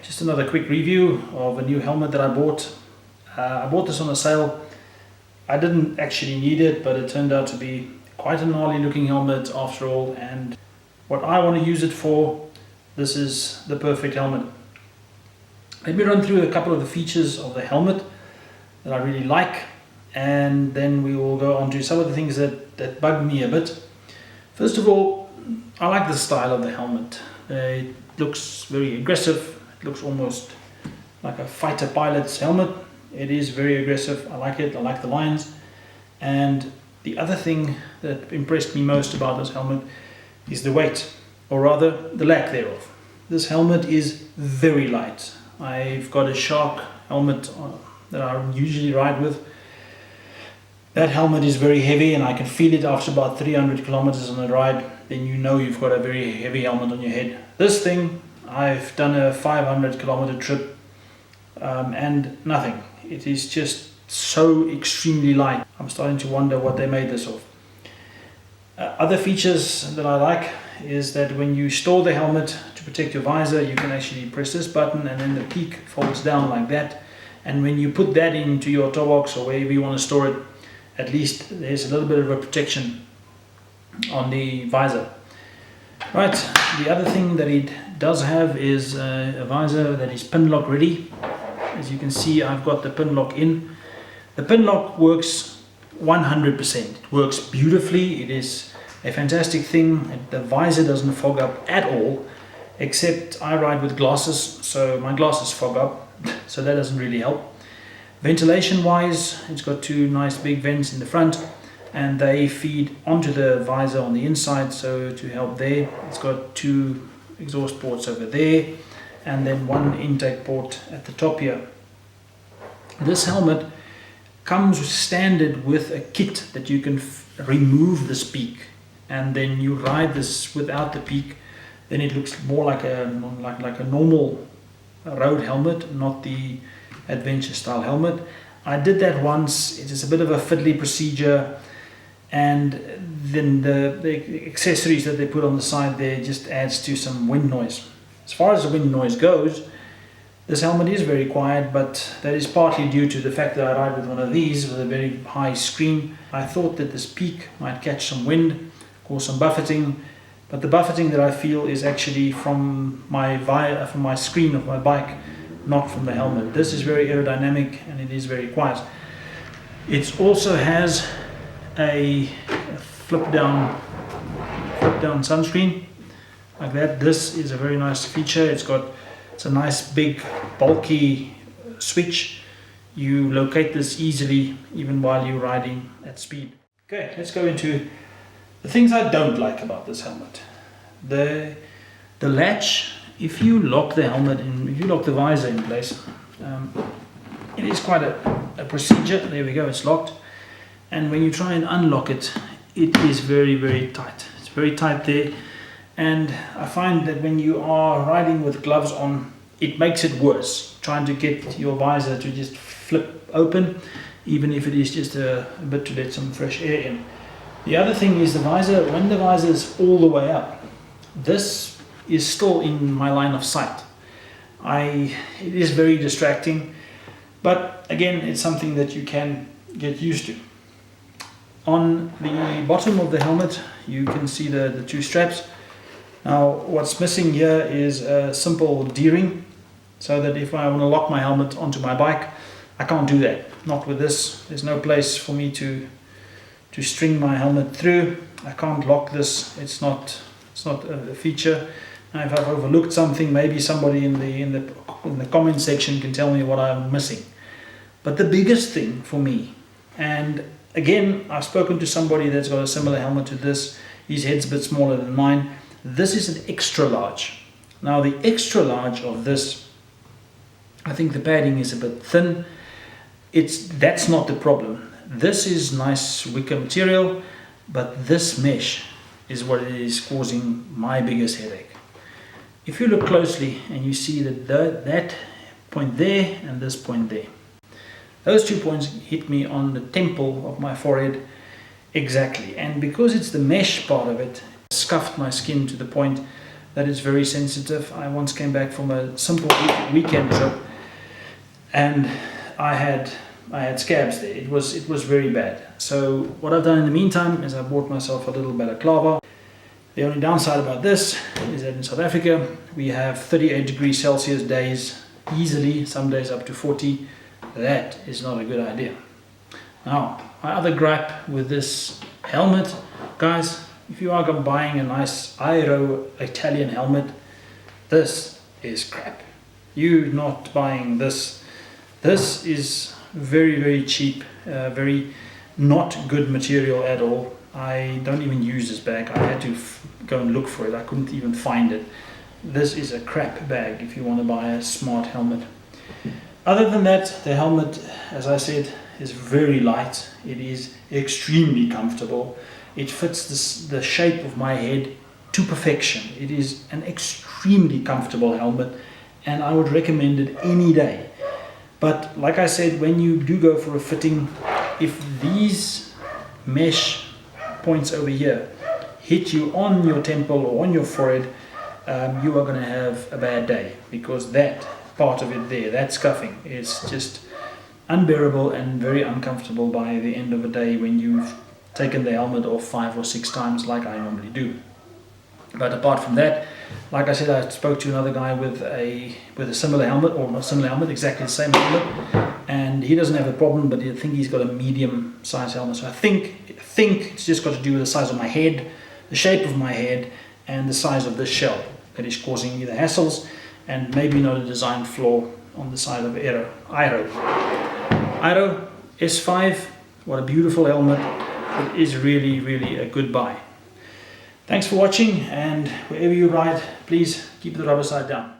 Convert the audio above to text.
just another quick review of a new helmet that I bought. I bought this on a sale. I didn't actually need it, but it turned out to be quite a gnarly looking helmet after all, and what I want to use it for, this is the perfect helmet. Let me run through a couple of the features of the helmet that I really like, and then we will go on to some of the things that bug me a bit. First of all, I like the style of the helmet. It looks very aggressive. It looks almost like a fighter pilot's helmet. It is very aggressive. I like it. I like the lines. And the other thing that impressed me most about this helmet is the weight, or rather the lack thereof. This helmet is very light. I've got a Shark helmet that I usually ride with. That helmet is very heavy, and I can feel it after about 300 kilometers on a ride. Then you know you've got a very heavy helmet on your head. This thing, I've done a 500 kilometer trip and nothing. It is just so extremely light. I'm starting to wonder what they made this of. Other features that I like is that when you store the helmet to protect your visor, you can actually press this button and then the peak folds down like that. And when you put that into your toe box or wherever you want to store it, at least there's a little bit of a protection on the visor. Right, the other thing that it does have is a visor that is pin lock ready. As you can see, I've got the pin lock in. The pin lock works 100%. It works beautifully. It is a fantastic thing. The visor doesn't fog up at all, except I ride with glasses, so my glasses fog up, so that doesn't really help. Ventilation wise, it's got two nice big vents in the front, and they feed onto the visor on the inside, so to help there. It's got two exhaust ports over there, and then one intake port at the top here. This helmet comes standard with a kit that you can remove this peak, and then you ride this without the peak. Then it looks more like a normal road helmet, not the adventure style helmet. I did that once. It is a bit of a fiddly procedure, and then the accessories that they put on the side there just adds to some wind noise. As far as the wind noise goes, this helmet is very quiet, but that is partly due to the fact that I ride with one of these with a very high screen. I thought that this peak might catch some wind, cause some buffeting, but the buffeting that I feel is actually from my screen of my bike, not from the helmet. This is very aerodynamic and it is very quiet. It also has a flip down sunscreen like that. This is a very nice feature. It's a nice big bulky switch. You locate this easily even while you're riding at speed. Okay, let's go into the things I don't like about this helmet. The latch, if you lock the helmet in, if you lock the visor in place, it is quite a procedure. There we go, it's locked. And when you try and unlock it, it is very, very tight. It's very tight there. And I find that when you are riding with gloves on, it makes it worse, trying to get your visor to just flip open, even if it is just a bit to let some fresh air in. The other thing is the visor, when the visor is all the way up, this is still in my line of sight. It is very distracting, but again, it's something that you can get used to. On the bottom of the helmet, you can see the two straps. Now, what's missing here is a simple D-ring, so that if I want to lock my helmet onto my bike, I can't do that. Not with this. There's no place for me to string my helmet through. I can't lock this. It's not a feature. Now, if I've overlooked something, maybe somebody in the comment section can tell me what I'm missing. But the biggest thing for me, and again, I've spoken to somebody that's got a similar helmet to this. His head's a bit smaller than mine. This is an extra large. Now, the extra large of this, I think the padding is a bit thin. That's not the problem. This is nice wicker material, but this mesh is what is causing my biggest headache. If you look closely and you see that point there and this point there, those 2 points hit me on the temple of my forehead exactly, and because it's the mesh part of it, scuffed my skin to the point that it's very sensitive. I once came back from a simple weekend trip and I had scabs there. It was very bad. So what I've done in the meantime is I bought myself a little balaclava. The only downside about this is that in South Africa we have 38 degrees Celsius days easily, some days up to 40. That is not a good idea. Now, my other gripe with this helmet, guys, if you are buying a nice Airoh Italian helmet, this is crap. You're not buying this. This is very, very cheap, very not good material at all. I don't even use this bag. I had to go and look for it. I couldn't even find it. This is a crap bag if you want to buy a smart helmet. Other than that, the helmet, as I said, is very light. It is extremely comfortable. It fits the shape of my head to perfection. It is an extremely comfortable helmet and I would recommend it any day. But like I said, when you do go for a fitting, if these mesh points over here hit you on your temple or on your forehead, you are going to have a bad day, because that part of it there, that scuffing, is just unbearable and very uncomfortable by the end of the day when you've taken the helmet off 5 or 6 times like I normally do. But apart from that, like I said, I spoke to another guy with a similar helmet, or not similar helmet, exactly the same helmet, and he doesn't have a problem, but I think he's got a medium size helmet. So I think it's just got to do with the size of my head, the shape of my head, and the size of this shell that is causing me the hassles, and maybe not a design flaw on the side of Airoh S5. What a beautiful helmet. It is really, really a good buy. Thanks for watching, and wherever you ride, please keep the rubber side down.